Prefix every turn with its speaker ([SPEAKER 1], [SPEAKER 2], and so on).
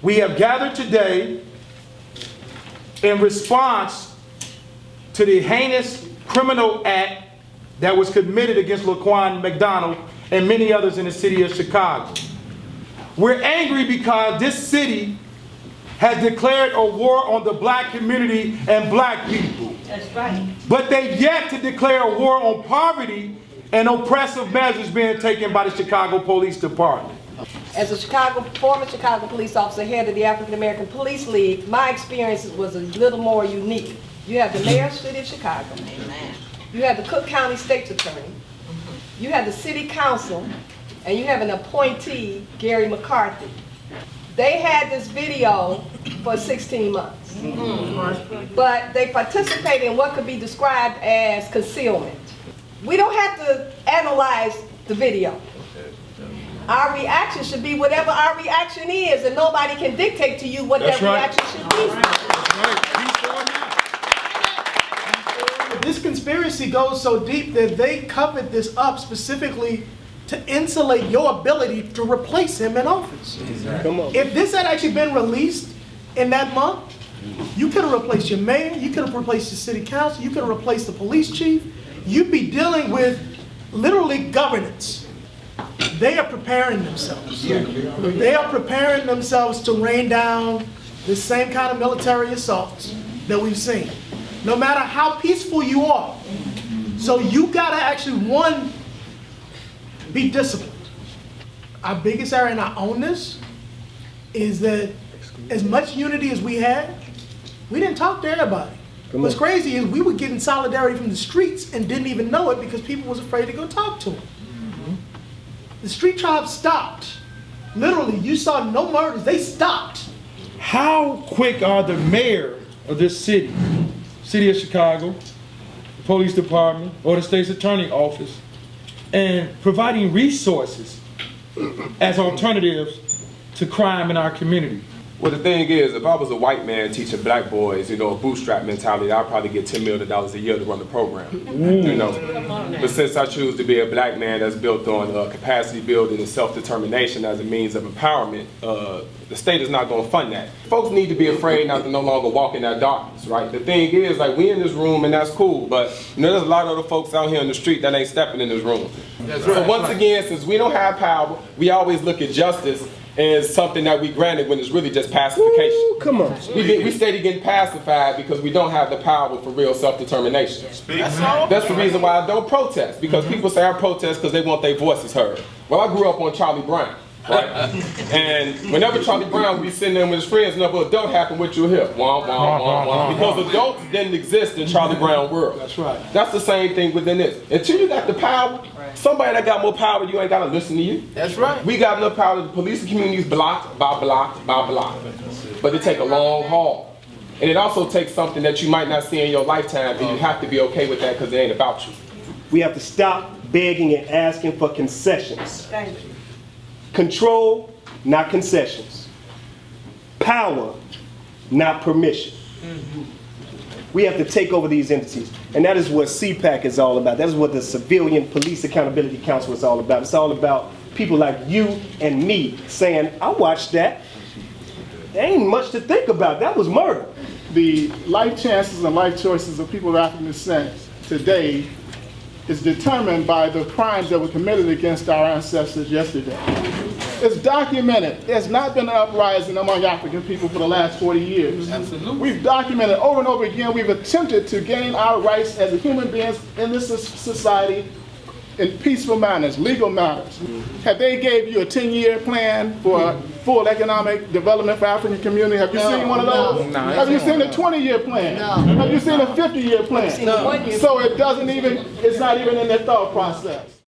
[SPEAKER 1] We have gathered today in response to the heinous criminal act that was committed against Laquan McDonald and many others in the city of Chicago. We're angry because this city has declared a war on the black community and black people.
[SPEAKER 2] That's right.
[SPEAKER 1] But they've yet to declare a war on poverty and oppressive measures being taken by the Chicago Police Department.
[SPEAKER 2] As a former Chicago police officer, head of the African American Police League, my experience was a little more unique. You have the mayor of the city of Chicago. Amen. You have the Cook County State's Attorney. You have the city council, and you have an appointee, Gary McCarthy. They had this video for 16 months. But they participated in what could be described as concealment. We don't have to analyze the video. Our reaction should be whatever our reaction is, and nobody can dictate to you what that reaction should be.
[SPEAKER 3] This conspiracy goes so deep that they covered this up specifically to insulate your ability to replace him in office. Come on. If this had actually been released in that month, you could have replaced your mayor, you could have replaced the city council, you could have replaced the police chief. You'd be dealing with literally governance. They are preparing themselves. They are preparing themselves to rain down the same kind of military assaults that we've seen. No matter how peaceful you are. So you gotta actually, one, be disciplined. Our biggest area, and I own this, is that as much unity as we had, we didn't talk to everybody. What's crazy is we were getting solidarity from the streets and didn't even know it because people was afraid to go talk to them. The street tribe stopped. Literally, you saw no murders, they stopped.
[SPEAKER 1] How quick are the mayor of this city of Chicago, the police department, or the state's attorney office, and providing resources as alternatives to crime in our community?
[SPEAKER 4] Well, the thing is, if I was a white man teaching black boys, a bootstrap mentality, I'd probably get $10 million a year to run the program, But since I choose to be a black man that's built on capacity building and self-determination as a means of empowerment, the state is not going to fund that. Folks need to be afraid not to no longer walk in that darkness, right? The thing is, like, we in this room and that's cool, but there's a lot of other folks out here in the street that ain't stepping in this room. So once again, since we don't have power, we always look at justice as something that we granted when it's really just pacification.
[SPEAKER 5] Ooh, come on.
[SPEAKER 4] We steady getting pacified because we don't have the power for real self-determination. That's the reason why I don't protest, because people say I protest because they want their voices heard. Well, I grew up on Charlie Brown, right? And whenever Charlie Brown would be sitting there with his friends, and an adult happened, what you'll hear, wah, wah, wah, wah, because adults didn't exist in Charlie Brown world.
[SPEAKER 3] That's right.
[SPEAKER 4] That's the same thing within this. Until you got the power, somebody that got more power, you ain't got to listen to you.
[SPEAKER 5] That's right.
[SPEAKER 4] We got enough power. The police community is blocked by block by block. But it take a long haul. And it also takes something that you might not see in your lifetime, and you have to be okay with that because it ain't about you.
[SPEAKER 5] We have to stop begging and asking for concessions.
[SPEAKER 2] Thank you.
[SPEAKER 5] Control, not concessions. Power, not permission. We have to take over these entities. And that is what CPAC is all about. That is what the Civilian Police Accountability Council is all about. It's all about people like you and me saying, I watched that. There ain't much to think about. That was murder.
[SPEAKER 6] The life chances and life choices of people of African descent today is determined by the crimes that were committed against our ancestors yesterday. It's documented. There's not been an uprising among African people for the last 40 years. Absolutely. We've documented over and over again, we've attempted to gain our rights as human beings in this society in peaceful manners, legal manners. Have they gave you a 10-year plan for full economic development for African community? Have you seen one of those? No. Have you seen a 20-year plan? No. Have you seen a 50-year plan?
[SPEAKER 2] I've seen a 1-year plan.
[SPEAKER 6] So it doesn't even, it's not even in their thought process.